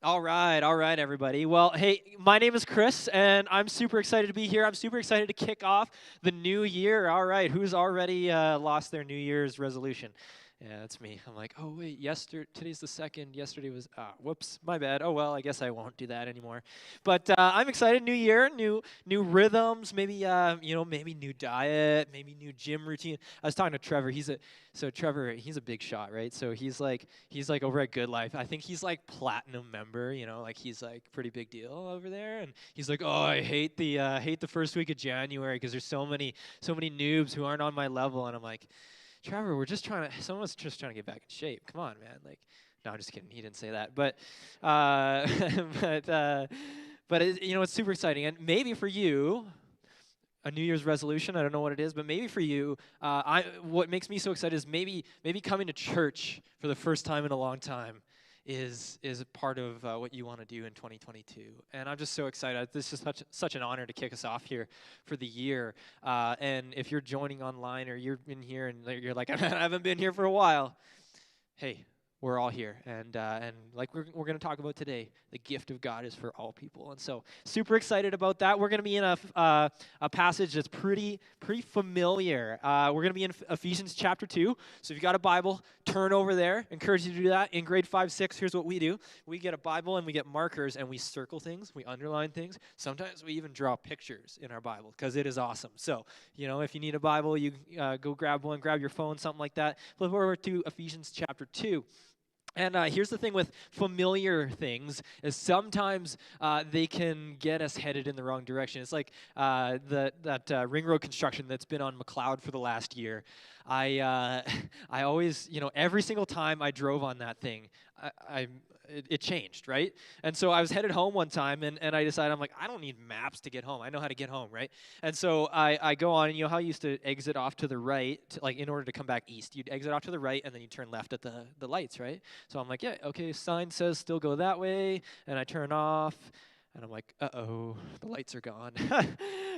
All right, everybody. Well, hey, my name is Chris, and I'm super excited to be here. I'm super excited to kick off the new year. All right, who's already lost their New Year's resolution? Yeah, that's me. I'm like, oh wait, today's the second. Yesterday was, whoops, my bad. Oh well, I guess I won't do that anymore. But I'm excited. New year, new rhythms. Maybe maybe new diet, maybe new gym routine. I was talking to Trevor. Trevor, he's a big shot, right? So he's like over at Good Life. I think he's like platinum member, like he's like pretty big deal over there. And he's like, "Oh, I hate the first week of January because there's so many noobs who aren't on my level." And I'm like, "Trevor, someone's just trying to get back in shape. Come on, man." Like, no, I'm just kidding. He didn't say that. But uh but uh it's super exciting. And maybe for you, a New Year's resolution. I don't know what it is, but maybe for you, what makes me so excited is maybe coming to church for the first time in a long time is a part of what you want to do in 2022. And I'm just so excited. This is such an honor to kick us off here for the year. And if you're joining online or you're in here and you're like, I haven't been here for a while, hey, we're all here, and like we're going to talk about today, the gift of God is for all people, and so super excited about that. We're going to be in a passage that's pretty familiar. We're going to be in Ephesians chapter 2. So if you got a Bible, turn over there. Encourage you to do that. In grade 5, 6, here's what we do: we get a Bible and we get markers and we circle things, we underline things. Sometimes we even draw pictures in our Bible because it is awesome. So if you need a Bible, you go grab one, grab your phone, something like that. Flip over to Ephesians chapter 2. And here's the thing with familiar things is sometimes they can get us headed in the wrong direction. It's like that ring road construction that's been on McLeod for the last year. I always, every single time I drove on that thing, it changed, right? And so I was headed home one time, and I decided, I'm like, I don't need maps to get home. I know how to get home, right? And so I go on, and you know how you used to exit off to the right, like in order to come back east, you'd exit off to the right, and then you turn left at the lights, right? So I'm like, yeah, okay, sign says still go that way, and I turn off, and I'm like, uh-oh, the lights are gone.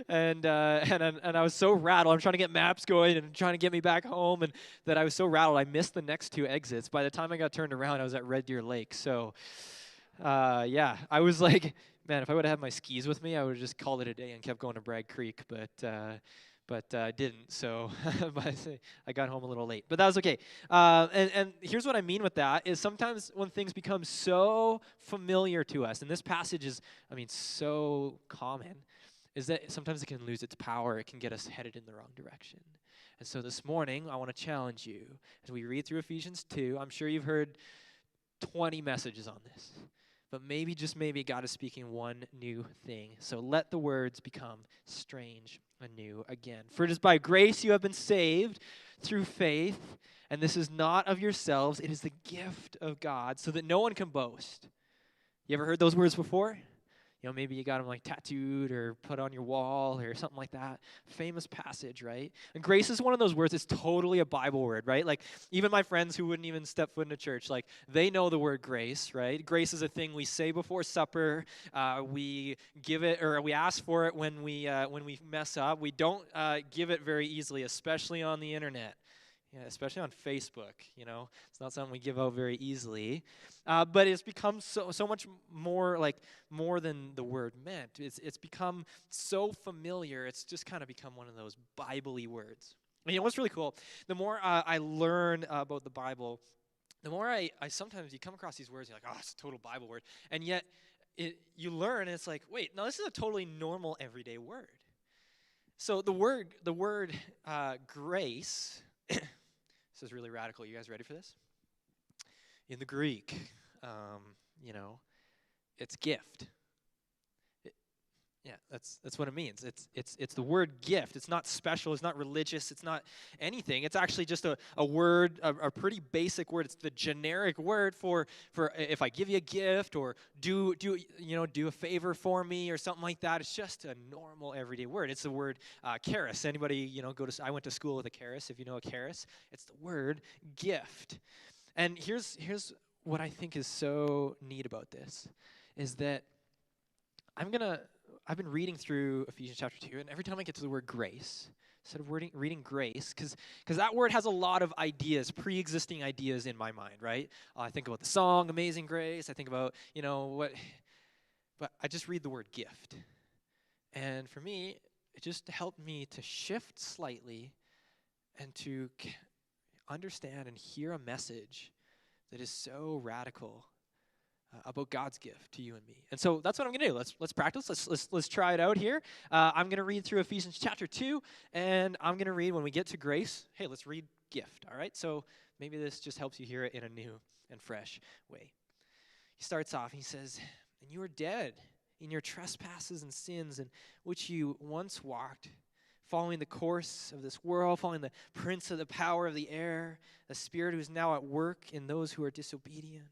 and I was so rattled. I'm trying to get maps going and trying to get me back home, and that I was so rattled, I missed the next two exits. By the time I got turned around, I was at Red Deer Lake. So, yeah, I was like, man, if I would have had my skis with me, I would have just called it a day and kept going to Bragg Creek. But I didn't, so but I got home a little late. But that was okay. And here's what I mean with that is sometimes when things become so familiar to us, and this passage is, so common, is that sometimes it can lose its power. It can get us headed in the wrong direction. And so this morning, I want to challenge you as we read through Ephesians 2. I'm sure you've heard 20 messages on this. But maybe, just maybe, God is speaking one new thing. So let the words become strange and new again. For it is by grace you have been saved through faith, and this is not of yourselves. It is the gift of God, so that no one can boast. You ever heard those words before? Maybe you got them like tattooed or put on your wall or something like that. Famous passage, right? And grace is one of those words. It's totally a Bible word, right? Like even my friends who wouldn't even step foot in a church, like they know the word grace, right? Grace is a thing we say before supper. We give it, or we ask for it when we mess up. We don't give it very easily, especially on the internet. Yeah, especially on Facebook, it's not something we give out very easily, but it's become so much more than the word meant. It's become so familiar. It's just kind of become one of those Bible-y words. And what's really cool? The more I learn about the Bible, the more I sometimes you come across these words, you're like, oh, it's a total Bible word, and yet you learn, and it's like, wait, no, this is a totally normal everyday word. So the word grace. This is really radical. You guys ready for this? In the Greek, it's gift. Yeah, that's what it means. It's the word gift. It's not special. It's not religious. It's not anything. It's actually just a word, a pretty basic word. It's the generic word for if I give you a gift or do a favor for me or something like that. It's just a normal everyday word. It's the word charis. Anybody I went to school with a charis. If you know a charis, it's the word gift. And here's what I think is so neat about this is that I've been reading through Ephesians chapter 2, and every time I get to the word grace, instead of reading grace, because that word has a lot of ideas, pre-existing ideas in my mind, right? I think about the song, Amazing Grace. I think about, what, but I just read the word gift. And for me, it just helped me to shift slightly and to understand and hear a message that is so radical about God's gift to you and me. And so that's what I'm going to do. Let's practice. Let's try it out here. I'm going to read through Ephesians chapter 2, and I'm going to read when we get to grace. Hey, let's read gift, all right? So maybe this just helps you hear it in a new and fresh way. He starts off, he says, "And you were dead in your trespasses and sins in which you once walked, following the course of this world, following the prince of the power of the air, the spirit who is now at work in those who are disobedient.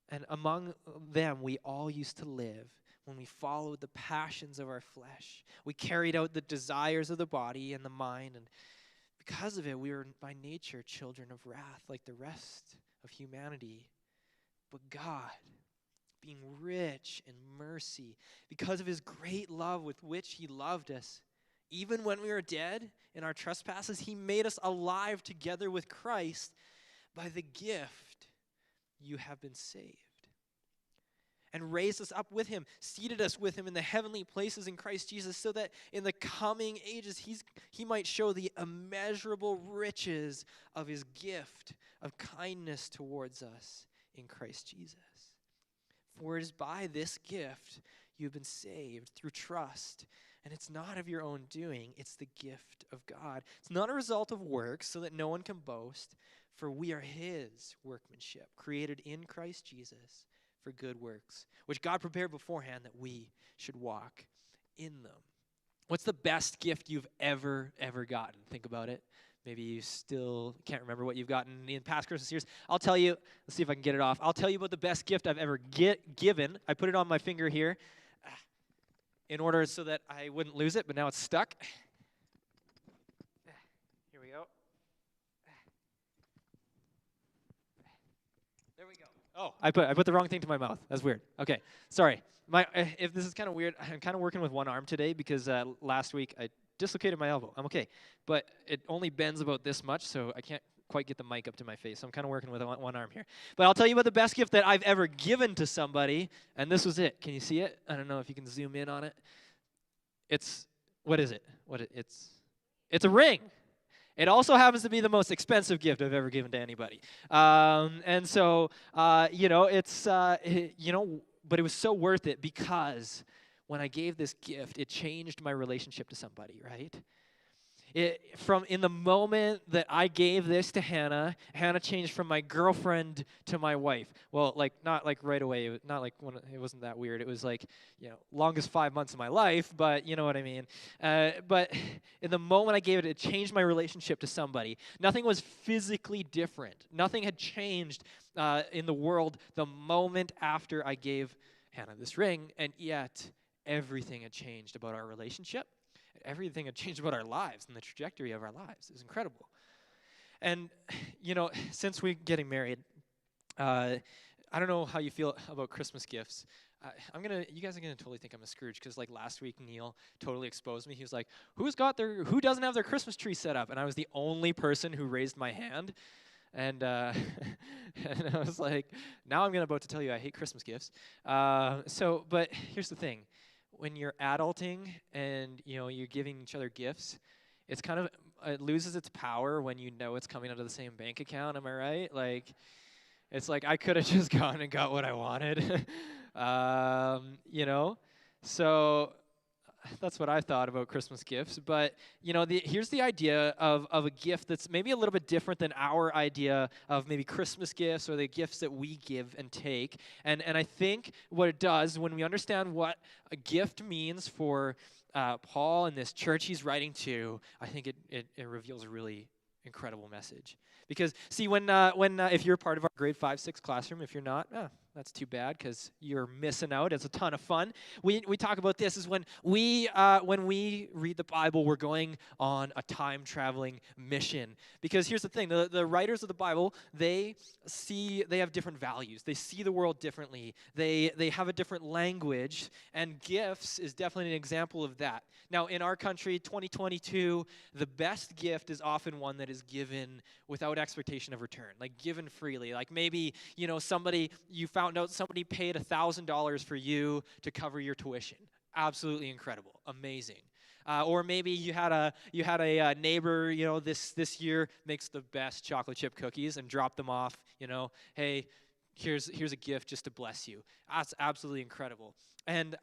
And among them we all used to live when we followed the passions of our flesh. We carried out the desires of the body and the mind, and because of it we were by nature children of wrath like the rest of humanity. But God, being rich in mercy, because of his great love with which he loved us, even when we were dead in our trespasses, he made us alive together with Christ. By the gift you have been saved. And raised us up with him, seated us with him in the heavenly places in Christ Jesus, so that in the coming ages he might show the immeasurable riches of his gift of kindness towards us in Christ Jesus. For it is by this gift you have been saved through trust. And it's not of your own doing, it's the gift of God. It's not a result of works, so that no one can boast. For we are his workmanship, created in Christ Jesus for good works, which God prepared beforehand that we should walk in them." What's the best gift you've ever gotten? Think about it. Maybe you still can't remember what you've gotten in past Christmas years. I'll tell you, let's see if I can get it off. I'll tell you about the best gift I've ever given. I put it on my finger here in order so that I wouldn't lose it, but now it's stuck. Here we go. There we go. Oh, I put the wrong thing to my mouth. That's weird. Okay, sorry. If this is kind of weird, I'm kind of working with one arm today because last week I dislocated my elbow. I'm okay, but it only bends about this much, so I can't quite get the mic up to my face. So I'm kind of working with one arm here. But I'll tell you about the best gift that I've ever given to somebody, and this was it. Can you see it? I don't know if you can zoom in on it. What is it? It's a ring. It also happens to be the most expensive gift I've ever given to anybody. And so, but it was so worth it because when I gave this gift, it changed my relationship to somebody, right? In the moment that I gave this to Hannah, Hannah changed from my girlfriend to my wife. Well, not right away. It wasn't that weird. It was longest 5 months of my life, but you know what I mean. But in the moment I gave it, it changed my relationship to somebody. Nothing was physically different. Nothing had changed in the world the moment after I gave Hannah this ring, and yet everything had changed about our relationship. Everything had changed about our lives and the trajectory of our lives. It was incredible. And, since we're getting married, I don't know how you feel about Christmas gifts. You guys are gonna totally think I'm a Scrooge because last week Neil totally exposed me. He was like, who doesn't have their Christmas tree set up? And I was the only person who raised my hand. And, and I was like, now I'm about to tell you I hate Christmas gifts. But here's the thing. When you're adulting and you're giving each other gifts, it loses its power when it's coming out of the same bank account. Am I right? It's like I could have just gone and got what I wanted, So that's what I thought about Christmas gifts. But here's the idea of a gift that's maybe a little bit different than our idea of maybe Christmas gifts or the gifts that we give and take. And I think what it does when we understand what a gift means for Paul and this church he's writing to, I think it reveals a really incredible message. Because see, when if you're part of our grade 5-6 classroom, if you're not, that's too bad because you're missing out. It's a ton of fun. We talk about this is when we read the Bible, we're going on a time traveling mission. Because here's the thing: the writers of the Bible, they have different values. They see the world differently. They have a different language, and gifts is definitely an example of that. Now, in our country, 2022, the best gift is often one that is given without expectation of return, like given freely. Like maybe, you found out somebody paid $1,000 for you to cover your tuition. Absolutely incredible, amazing. Or maybe you had a neighbor, this year makes the best chocolate chip cookies and dropped them off. Hey, here's a gift just to bless you. That's absolutely incredible. And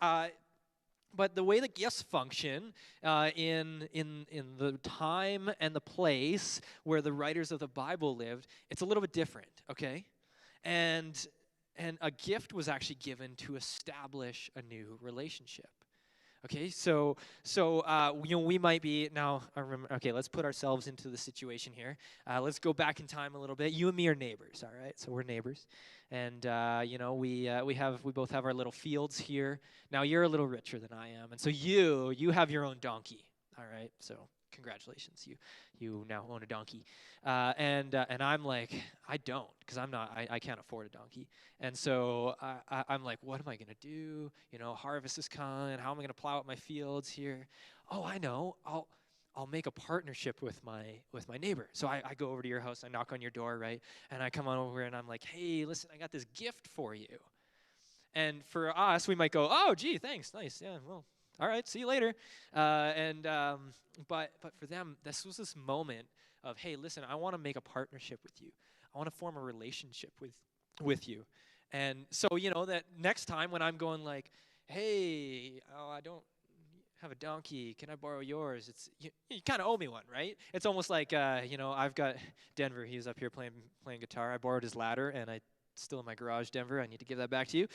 but the way the gifts function in the time and the place where the writers of the Bible lived, it's a little bit different, okay? And a gift was actually given to establish a new relationship. Okay, so we might be now. Okay, let's put ourselves into the situation here. Let's go back in time a little bit. You and me are neighbors, all right? So we're neighbors, and we both have our little fields here. Now you're a little richer than I am, and so you have your own donkey, all right? So congratulations, you now own a donkey, and I'm like, I don't, because I can't afford a donkey, and so I'm like, what am I gonna do? Harvest is coming. How am I gonna plow out my fields here? Oh, I know. I'll make a partnership with my neighbor. So I go over to your house. I knock on your door, right? And I come on over and I'm like, hey, listen, I got this gift for you. And for us, we might go, oh, gee, thanks, nice, yeah, well, all right, see you later. But for them, this was this moment of, hey, listen, I want to make a partnership with you. I want to form a relationship with you. And so, that next time when I'm going like, hey, I don't have a donkey, can I borrow yours? It's you kind of owe me one, right? It's almost like, I've got Denver. He was up here playing guitar. I borrowed his ladder, and I still in my garage, Denver. I need to give that back to you.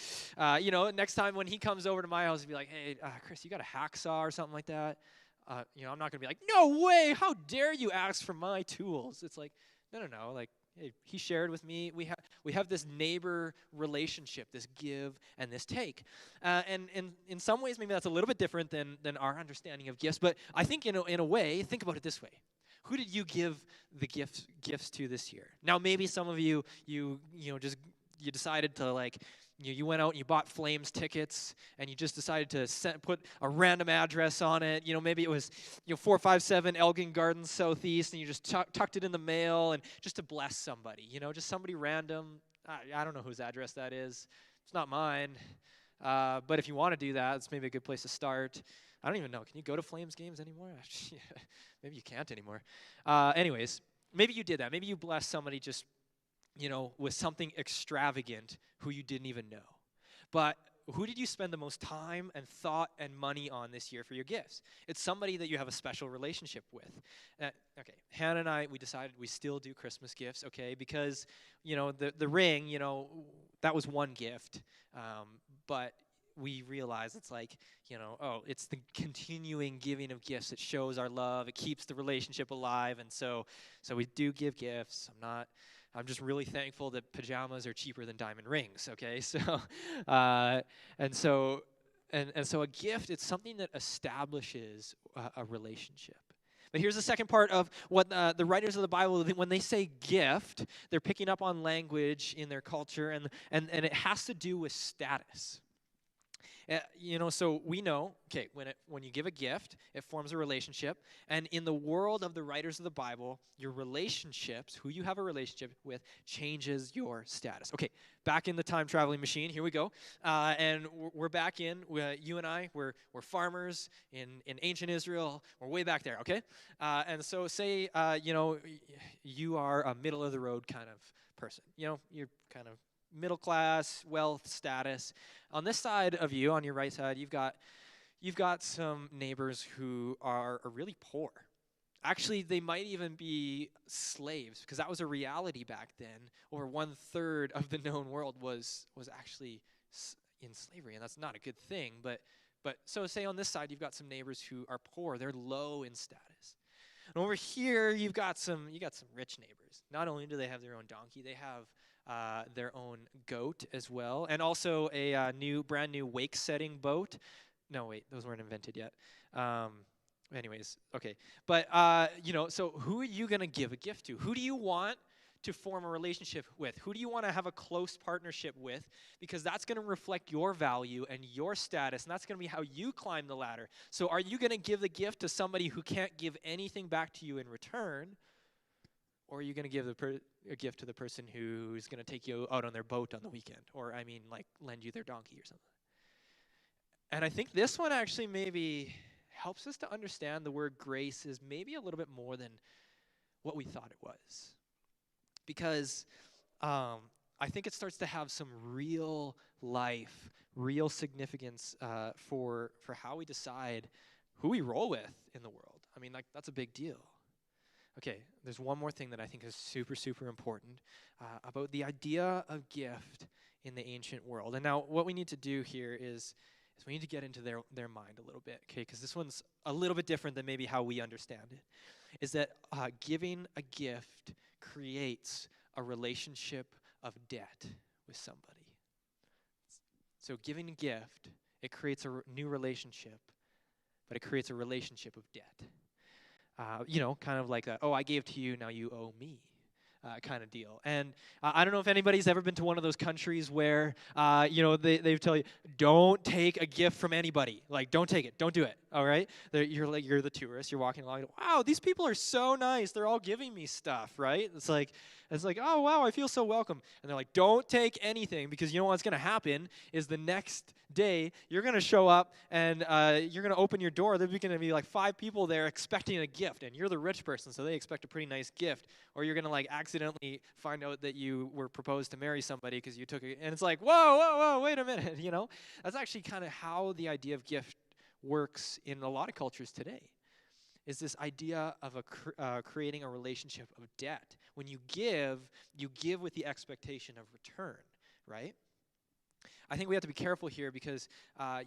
Next time when he comes over to my house, he'll be like, hey, Chris, you got a hacksaw or something like that? I'm not going to be like, no way, how dare you ask for my tools? It's like, no, like, hey, he shared with me. We have this neighbor relationship, this give and this take. And in some ways, maybe that's a little bit different than our understanding of gifts. But I think in a way, think about it this way. Who did you give the gifts to this year? Now, maybe some of you decided to you went out and you bought Flames tickets and you just decided to put a random address on it. Maybe it was 457 Elgin Gardens Southeast, and you just tucked it in the mail and just to bless somebody. Just somebody random. I don't know whose address that is. It's not mine. But if you want to do that, it's maybe a good place to start. I don't even know. Can you go to Flames games anymore? Maybe you can't anymore. Anyways, maybe you did that. Maybe you blessed somebody just, with something extravagant who you didn't even know. But who did you spend the most time and thought and money on this year for your gifts? It's somebody that you have a special relationship with. Okay, Hannah and I, we decided we still do Christmas gifts, okay, because, the ring, that was one gift. But we realize it's like, it's the continuing giving of gifts. It shows our love. It keeps the relationship alive. And so we do give gifts. I'm just really thankful that pajamas are cheaper than diamond rings, okay? So, and so a gift, it's something that establishes a relationship. But here's the second part of what the writers of the Bible, when they say gift, they're picking up on language in their culture, and it has to do with status. So we know, okay, when you give a gift, it forms a relationship. And in the world of the writers of the Bible, your relationships, who you have a relationship with, changes your status. Okay, back in the time traveling machine, here we go. And we're back in, you and I, we're farmers in ancient Israel. We're way back there, okay? And so say, you are a middle of the road kind of person. You're kind of middle class, wealth, status. On this side of you, on your right side, you've got some neighbors who are really poor. Actually, they might even be slaves, because that was a reality back then. Over 1/3 of the known world was actually in slavery, and that's not a good thing. But so say on this side, you've got some neighbors who are poor. They're low in status. And over here, you've got some rich neighbors. Not only do they have their own donkey, they have their own goat as well, and also a brand new wake setting boat. No, wait, those weren't invented yet. Anyways, okay. But, so who are you going to give a gift to? Who do you want to form a relationship with? Who do you want to have a close partnership with? Because that's going to reflect your value and your status, and that's going to be how you climb the ladder. So are you going to give the gift to somebody who can't give anything back to you in return? Or are you going to give a gift to the person who's going to take you out on their boat on the weekend? Or, lend you their donkey or something. And I think this one actually maybe helps us to understand the word grace is maybe a little bit more than what we thought it was. Because I think it starts to have some real life, real significance for how we decide who we roll with in the world. That's a big deal. Okay, there's one more thing that I think is super, super important about the idea of gift in the ancient world. And now what we need to do here is we need to get into their mind a little bit, okay? Because this one's a little bit different than maybe how we understand it. Is that giving a gift creates a relationship of debt with somebody. So giving a gift, it creates a new relationship, but it creates a relationship of debt. Kind of like I gave to you, now you owe me. Kind of deal. And I don't know if anybody's ever been to one of those countries where, they tell you, don't take a gift from anybody. Like, don't take it. Don't do it. All right? You're the tourist. You're walking along. Wow, these people are so nice. They're all giving me stuff, right? It's like, oh, wow, I feel so welcome. And they're like, don't take anything, because you know what's going to happen is the next day you're going to show up and you're going to open your door. There's going to be like 5 people there expecting a gift, and you're the rich person, so they expect a pretty nice gift. Or you're going to accidentally find out that you were proposed to marry somebody because you took it. And it's like, whoa, wait a minute, That's actually kind of how the idea of gift works in a lot of cultures today. Is this idea of creating a relationship of debt. When you give with the expectation of return, right? I think we have to be careful here because, I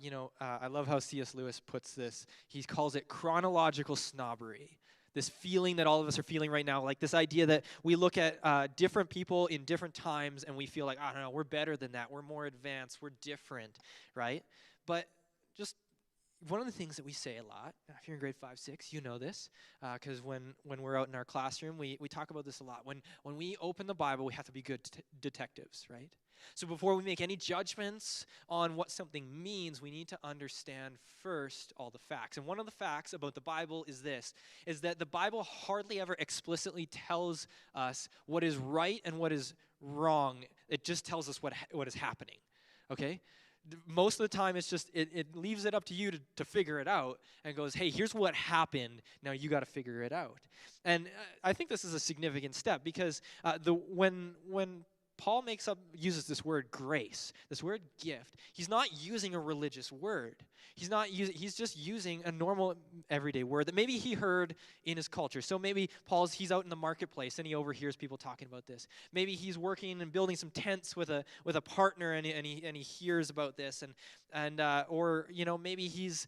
love how C.S. Lewis puts this. He calls it chronological snobbery. This feeling that all of us are feeling right now, like this idea that we look at different people in different times and we feel like, I don't know, we're better than that. We're more advanced. We're different, right? But just one of the things that we say a lot, if you're in grade 5, 6, you know this, because when we're out in our classroom, we talk about this a lot. When we open the Bible, we have to be good detectives, right? So before we make any judgments on what something means, we need to understand first all the facts. And one of the facts about the Bible is this, is that the Bible hardly ever explicitly tells us what is right and what is wrong. It just tells us what is happening, okay? Most of the time, it's just, it leaves it up to you to figure it out and goes, hey, here's what happened. Now you got to figure it out. And I think this is a significant step because when Paul uses this word grace, this word gift, he's not using a religious word. He's just using a normal everyday word that maybe he heard in his culture. So maybe he's out in the marketplace and he overhears people talking about this. Maybe he's working and building some tents with a partner and he hears about this or maybe he's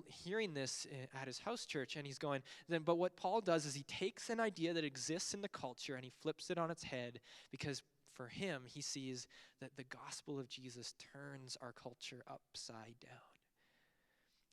hearing this at his house church and he's going. But what Paul does is he takes an idea that exists in the culture and he flips it on its head because for him, he sees that the gospel of Jesus turns our culture upside down.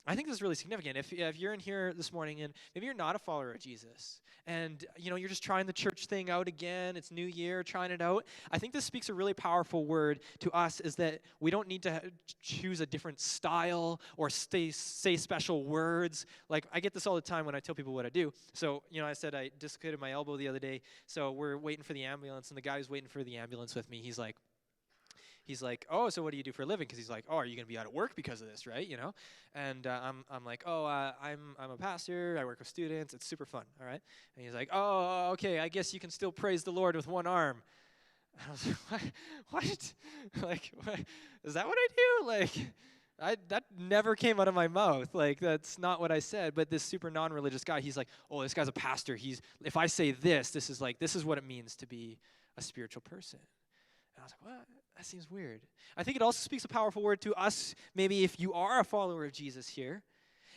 I think this is really significant. If you're in here this morning and maybe you're not a follower of Jesus and you're just trying the church thing out again, it's New Year, trying it out, I think this speaks a really powerful word to us is that we don't need to choose a different style or say special words. Like I get this all the time when I tell people what I do. So, I said I dislocated my elbow the other day, so we're waiting for the ambulance, and the guy who's waiting for the ambulance with me, he's like, oh, so what do you do for a living? Because he's like, oh, are you going to be out of work because of this, right? And I'm like, oh, I'm a pastor. I work with students. It's super fun, all right? And he's like, oh, okay, I guess you can still praise the Lord with one arm. And I was like, what? Like, what? Is that what I do? Like, that never came out of my mouth. Like, that's not what I said. But this super non-religious guy, he's like, oh, this guy's a pastor. If I say this is what it means to be a spiritual person. And I was like, what? That seems weird. I think it also speaks a powerful word to us, maybe if you are a follower of Jesus here,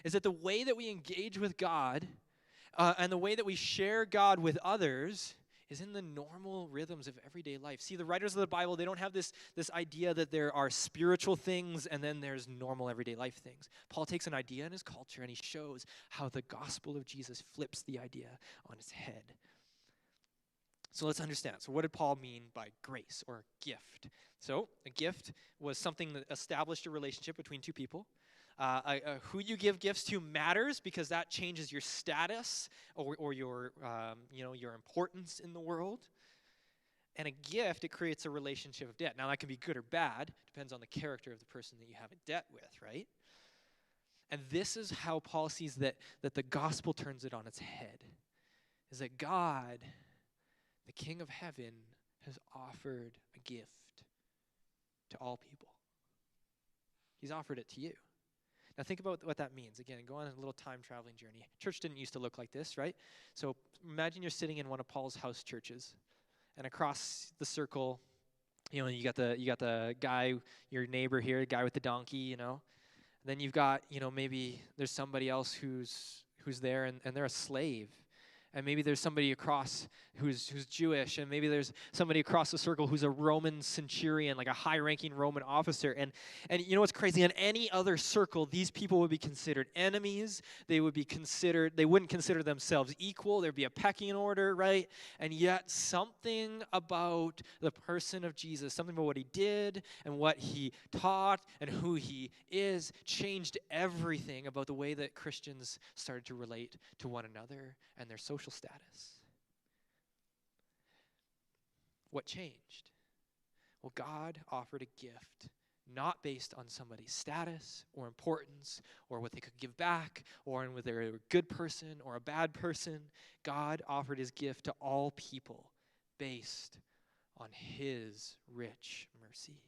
is that the way that we engage with God and the way that we share God with others is in the normal rhythms of everyday life. See, the writers of the Bible, they don't have this idea that there are spiritual things and then there's normal everyday life things. Paul takes an idea in his culture and he shows how the gospel of Jesus flips the idea on its head. So let's understand. So what did Paul mean by grace or gift? So a gift was something that established a relationship between two people. Who you give gifts to matters because that changes your status or your your importance in the world. And a gift, it creates a relationship of debt. Now that can be good or bad, depends on the character of the person that you have a debt with, right? And this is how Paul sees that the gospel turns it on its head. Is that God, the King of heaven, has offered a gift to all people. He's offered it to you. Now think about what that means. Again, go on a little time traveling journey. Church didn't used to look like this, right? So imagine you're sitting in one of Paul's house churches, and across the circle, you got the guy, your neighbor here, the guy with the donkey, Then you've got, maybe there's somebody else who's there and they're a slave. And maybe there's somebody across who's Jewish, and maybe there's somebody across the circle who's a Roman centurion, like a high-ranking Roman officer. And you know what's crazy? In any other circle, these people would be considered enemies. They wouldn't consider themselves equal. There'd be a pecking order, right? And yet something about the person of Jesus, something about what he did and what he taught and who he is, changed everything about the way that Christians started to relate to one another and their social status. What changed? Well, God offered a gift not based on somebody's status or importance or what they could give back or on whether they were a good person or a bad person. God offered his gift to all people based on his rich mercy.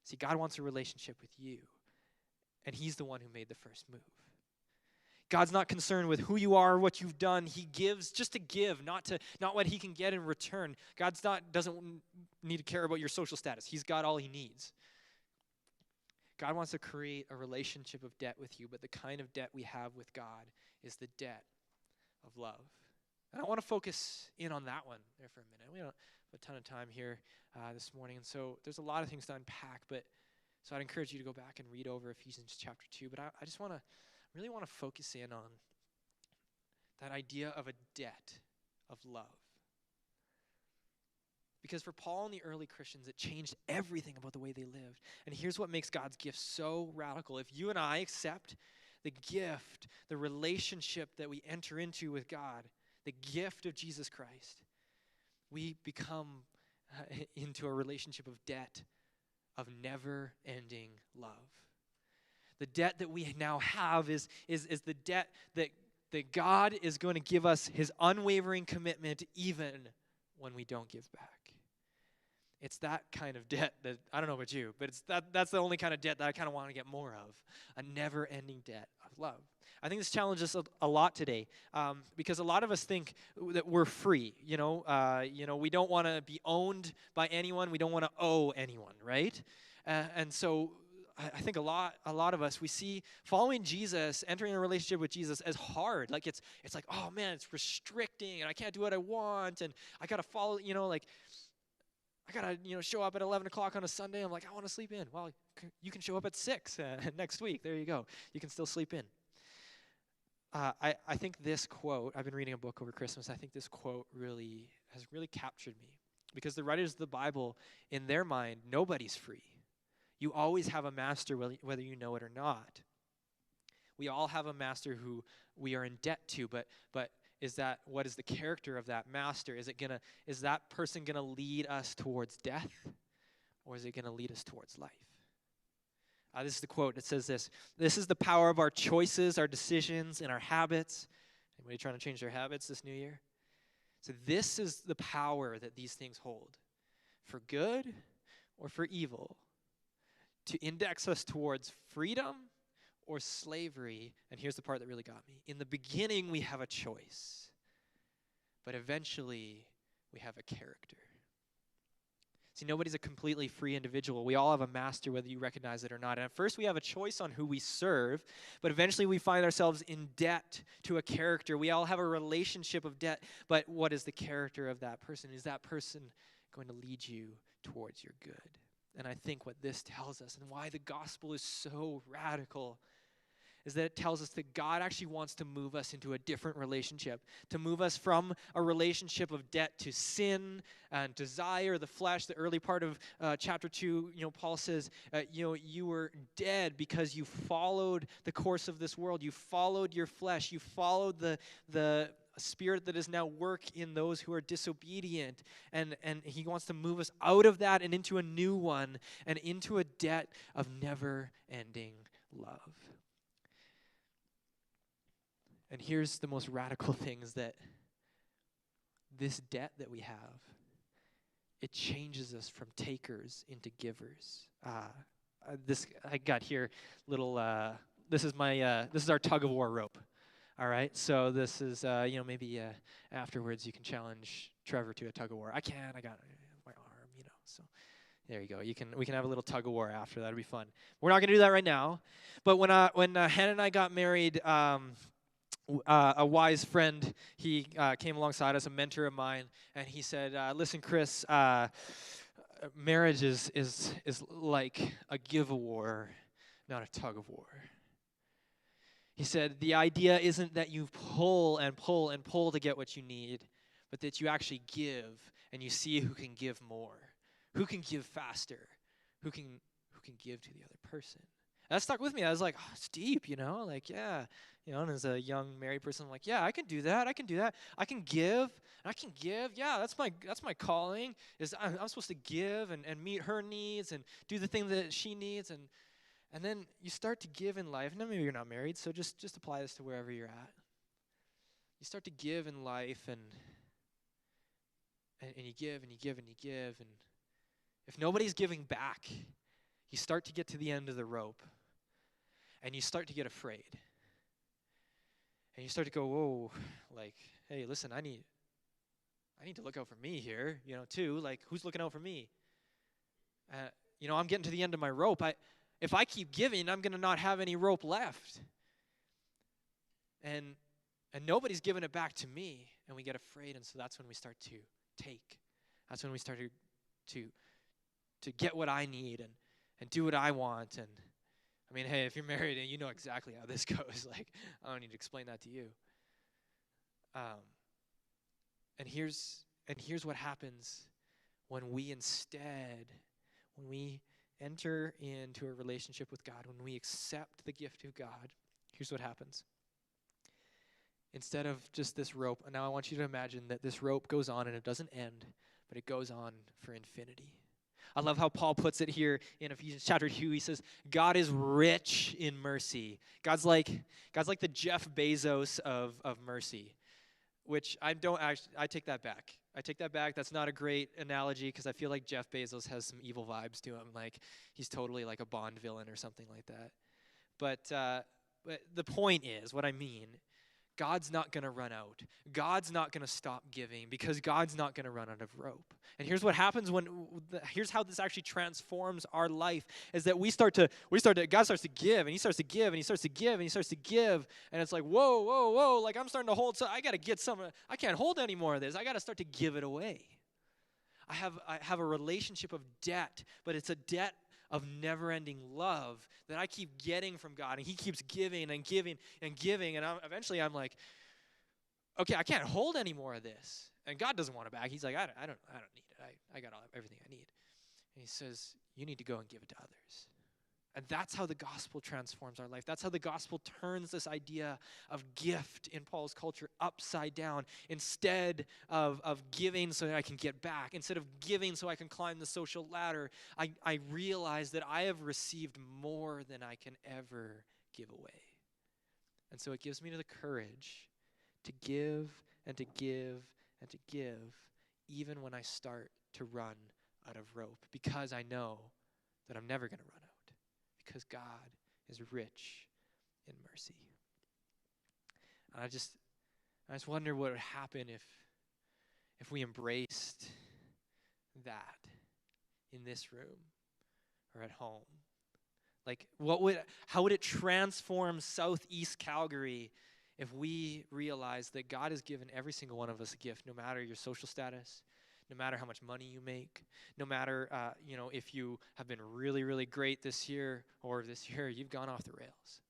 See, God wants a relationship with you, and he's the one who made the first move. God's not concerned with who you are, what you've done. He gives just to give, not what he can get in return. Doesn't need to care about your social status. He's got all he needs. God wants to create a relationship of debt with you, but the kind of debt we have with God is the debt of love. And I want to focus in on that one there for a minute. We don't have a ton of time here this morning, and so there's a lot of things to unpack, so I'd encourage you to go back and read over Ephesians chapter 2, but I just really want to focus in on that idea of a debt of love. Because for Paul and the early Christians, it changed everything about the way they lived. And here's what makes God's gift so radical. If you and I accept the gift, the relationship that we enter into with God, the gift of Jesus Christ, we become into a relationship of debt, of never-ending love. The debt that we now have is the debt that God is going to give us his unwavering commitment even when we don't give back. It's that kind of debt that, I don't know about you, but that's the only kind of debt that I kind of want to get more of, a never-ending debt of love. I think this challenges us a lot today because a lot of us think that we're free. We don't want to be owned by anyone. We don't want to owe anyone, right? And so I think a lot of us, we see following Jesus, entering a relationship with Jesus as hard. Like it's like, oh man, it's restricting and I can't do what I want and I got to follow, I got to, show up at 11 o'clock on a Sunday. I'm like, I want to sleep in. Well, you can show up at 6 next week. There you go. You can still sleep in. I think this quote, I've been reading a book over Christmas. I think this quote has really captured me because the writers of the Bible, in their mind, nobody's free. You always have a master whether you know it or not. We all have a master who we are in debt to, but what is the character of that master? Is that person gonna lead us towards death, or is it gonna lead us towards life? This is the quote. It says this: "This is the power of our choices, our decisions, and our habits." Anybody trying to change their habits this new year? So this is the power that these things hold, for good or for evil, to index us towards freedom or slavery. And here's the part that really got me. In the beginning, we have a choice, but eventually we have a character. See, nobody's a completely free individual. We all have a master, whether you recognize it or not. And at first, we have a choice on who we serve, but eventually we find ourselves in debt to a character. We all have a relationship of debt, but what is the character of that person? Is that person going to lead you towards your good? And I think what this tells us, and why the gospel is so radical, is that it tells us that God actually wants to move us into a different relationship, to move us from a relationship of debt to sin and desire, the flesh. The early part of chapter 2, Paul says, you were dead because you followed the course of this world. You followed your flesh. You followed the spirit that is now work in those who are disobedient. And he wants to move us out of that and into a new one and into a debt of never-ending love. And here's the most radical thing, is that this debt that we have, it changes us from takers into givers. I got here little. This is our tug of war rope. All right, so this is maybe afterwards you can challenge Trevor to a tug of war. I can't. I got my arm, So there you go. We can have a little tug of war after. That'd be fun. We're not gonna do that right now. But when Hannah and I got married. A wise friend, he came alongside us, a mentor of mine, and he said, listen, Chris, marriage is like a give-a-war, not a tug-of-war. He said, the idea isn't that you pull and pull and pull to get what you need, but that you actually give, and you see who can give more, who can give faster, who can give to the other person. That stuck with me. I was like, oh, it's deep, yeah. And as a young married person, I'm like, yeah, I can do that. I can give. Yeah, that's my calling. Is I'm supposed to give and meet her needs and do the thing that she needs. And then you start to give in life. Now, maybe you're not married, so just apply this to wherever you're at. You start to give in life, and you give and you give and you give. And if nobody's giving back, you start to get to the end of the rope. And you start to get afraid. And you start to go, whoa, like, hey, listen, I need to look out for me here, too. Like, who's looking out for me? I'm getting to the end of my rope. If I keep giving, I'm going to not have any rope left. And nobody's giving it back to me. And we get afraid, and so that's when we start to take. That's when we start to get what I need and do what I want. And I mean, hey, if you're married and you know exactly how this goes, like, I don't need to explain that to you. And here's what happens when we enter into a relationship with God, when we accept the gift of God. Here's what happens. Instead of just this rope, and now I want you to imagine that this rope goes on and it doesn't end, but it goes on for infinity. I love how Paul puts it here in Ephesians chapter 2. He says, God is rich in mercy. God's like the Jeff Bezos of mercy, which I take that back. I take that back. That's not a great analogy because I feel like Jeff Bezos has some evil vibes to him. Like he's totally like a Bond villain or something like that. But the point is, what I mean, God's not going to run out. God's not going to stop giving because God's not going to run out of rope. And here's what happens here's how this actually transforms our life, is that God starts to give, and he starts to give, and he starts to give, and he starts to give, and it's like, whoa, like I'm starting to hold, so I got to get some, I can't hold any more of this. I got to start to give it away. I have a relationship of debt, but it's a debt of never-ending love that I keep getting from God, and he keeps giving and giving and giving, and eventually I'm like, okay, I can't hold any more of this, and God doesn't want it back. He's like, I don't need it. I got everything I need, and he says, you need to go and give it to others. And that's how the gospel transforms our life. That's how the gospel turns this idea of gift in Paul's culture upside down. Instead of giving so that I can get back, instead of giving so I can climb the social ladder, I realize that I have received more than I can ever give away. And so it gives me the courage to give and to give and to give, even when I start to run out of rope, because I know that I'm never going to run out. Because God is rich in mercy. And I just wonder what would happen if we embraced that. in this room or at home? Like, how would it transform Southeast Calgary if we realize that God has given every single one of us a gift, no matter your social status, no matter how much money you make, no matter, if you have been really, really great this year or this year you've gone off the rails.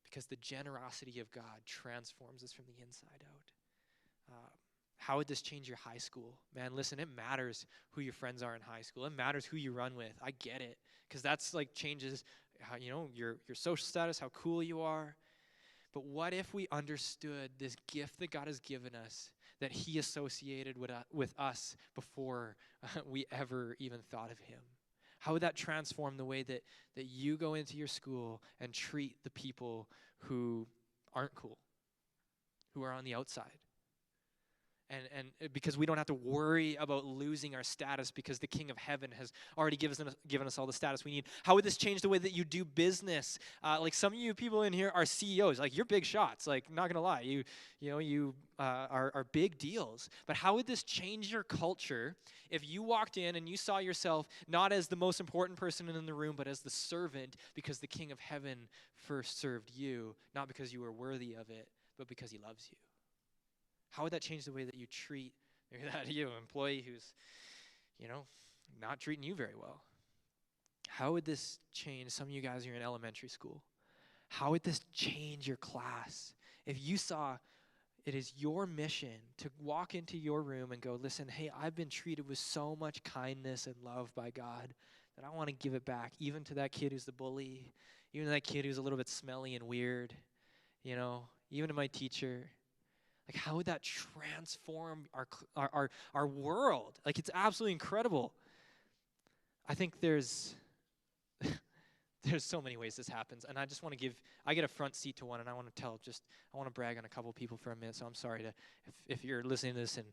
Because the generosity of God transforms us from the inside out. How would this change your high school? Man, listen, it matters who your friends are in high school. It matters who you run with. I get it. Because that's like changes how, your social status, how cool you are. But what if we understood this gift that God has given us, that he associated with us before we ever even thought of him? How would that transform the way that you go into your school and treat the people who aren't cool, who are on the outside? And because we don't have to worry about losing our status because the King of Heaven has already given us all the status we need. How would this change the way that you do business? Like some of you people in here are CEOs. Like you're big shots. Like not gonna lie, you are big deals. But how would this change your culture if you walked in and you saw yourself not as the most important person in the room, but as the servant because the King of Heaven first served you, not because you were worthy of it, but because he loves you? How would that change the way that you treat that employee who's, not treating you very well? How would this change some of you guys who are in elementary school? How would this change your class? If you saw it is your mission to walk into your room and go, listen, hey, I've been treated with so much kindness and love by God that I want to give it back, even to that kid who's the bully, even to that kid who's a little bit smelly and weird, even to my teacher. Like, how would that transform our world? Like, it's absolutely incredible. I think there's so many ways this happens, and I just want to I get a front seat to one, and I want to brag on a couple people for a minute, so I'm sorry if you're listening to this and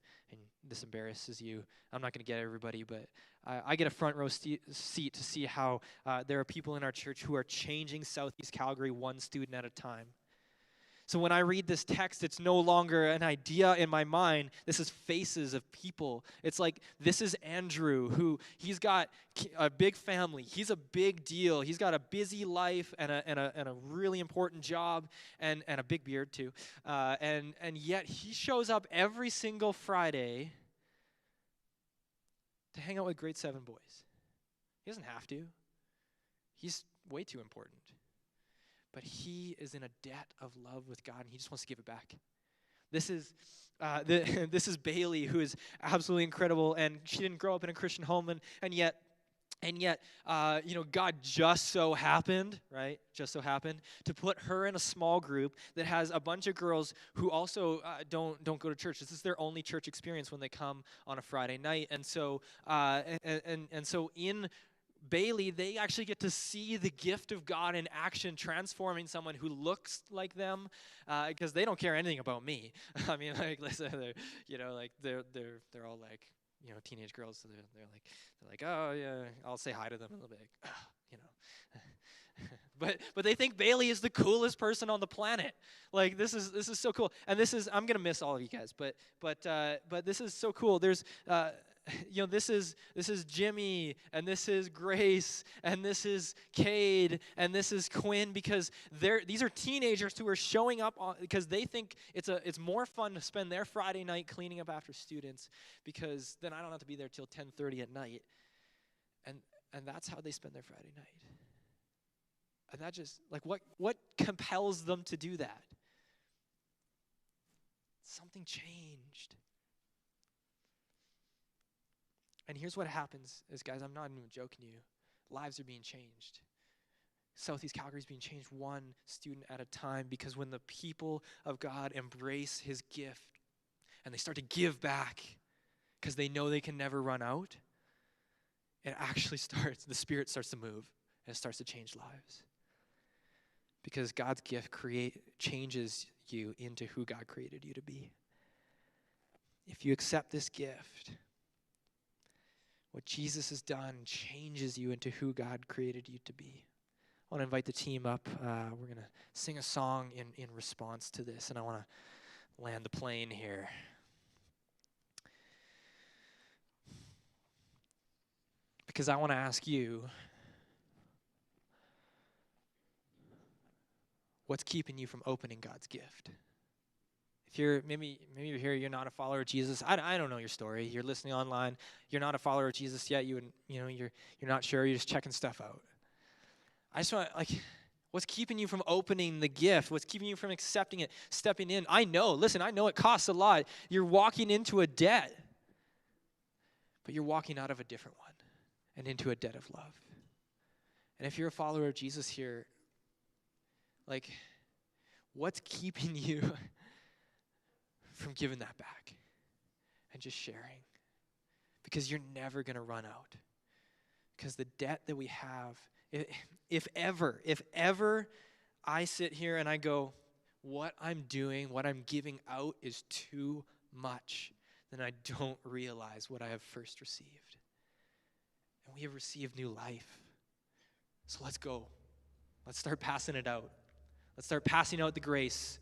this embarrasses you. I'm not going to get everybody, but I get a front row seat to see how there are people in our church who are changing Southeast Calgary one student at a time. So when I read this text, it's no longer an idea in my mind. This is faces of people. It's like, this is Andrew, who he's got a big family. He's a big deal. He's got a busy life and a really important job and a big beard too. And yet he shows up every single Friday to hang out with grade 7 boys. He doesn't have to. He's way too important. But he is in a debt of love with God, and he just wants to give it back. This is Bailey, who is absolutely incredible, and she didn't grow up in a Christian home, and yet, God just so happened to put her in a small group that has a bunch of girls who also don't go to church. This is their only church experience when they come on a Friday night, and so in Bailey, they actually get to see the gift of God in action, transforming someone who looks like them, because they don't care anything about me. I mean, like, listen, they're all like, teenage girls. So they're like, oh yeah, I'll say hi to them, and they'll be like, but they think Bailey is the coolest person on the planet. Like this is so cool, and I'm gonna miss all of you guys, but this is so cool. There's this is Jimmy, and this is Grace, and this is Cade, and this is Quinn, because these are teenagers who are showing up because they think it's more fun to spend their Friday night cleaning up after students, because then I don't have to be there till 10:30 at night, and that's how they spend their Friday night. And that just, like, what compels them to do that? Something changed. And here's what happens is, guys, I'm not even joking you. Lives are being changed. Southeast Calgary is being changed one student at a time, because when the people of God embrace his gift and they start to give back because they know they can never run out, the Spirit starts to move and it starts to change lives. Because God's gift changes you into who God created you to be. If you accept this gift, what Jesus has done changes you into who God created you to be. I want to invite the team up. We're going to sing a song in response to this, and I want to land the plane here. Because I want to ask you, what's keeping you from opening God's gift? If you're maybe you're here, you're not a follower of Jesus. I don't know your story. You're listening online. You're not a follower of Jesus yet. You're not sure. You're just checking stuff out. I just want what's keeping you from opening the gift? What's keeping you from accepting it, stepping in? I know it costs a lot. You're walking into a debt, but you're walking out of a different one and into a debt of love. And if you're a follower of Jesus here, what's keeping you from giving that back and just sharing? Because you're never going to run out. Because the debt that we have, if ever I sit here and I go, what I'm doing, what I'm giving out is too much, then I don't realize what I have first received. And we have received new life. So let's go. Let's start passing it out. Let's start passing out the grace.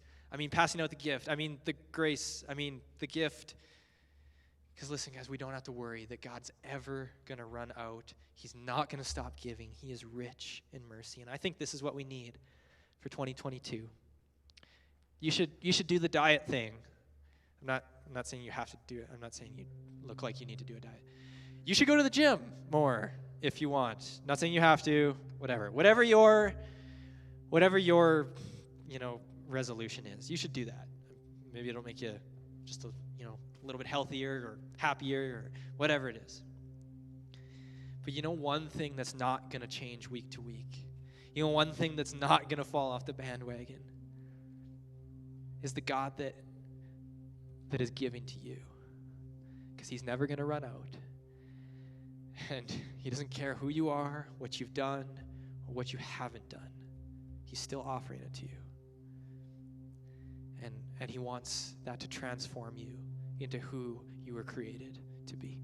Passing out the gift. The grace. The gift. Because listen, guys, we don't have to worry that God's ever going to run out. He's not going to stop giving. He is rich in mercy. And I think this is what we need for 2022. You should do the diet thing. I'm not saying you have to do it. I'm not saying you look like you need to do a diet. You should go to the gym more if you want. Not saying you have to. Whatever your resolution is, you should do that. Maybe it'll make you just a little bit healthier or happier or whatever it is. But one thing that's not going to change week to week, one thing that's not going to fall off the bandwagon is the God that is giving to you. Because he's never going to run out. And he doesn't care who you are, what you've done, or what you haven't done. He's still offering it to you. And he wants that to transform you into who you were created to be.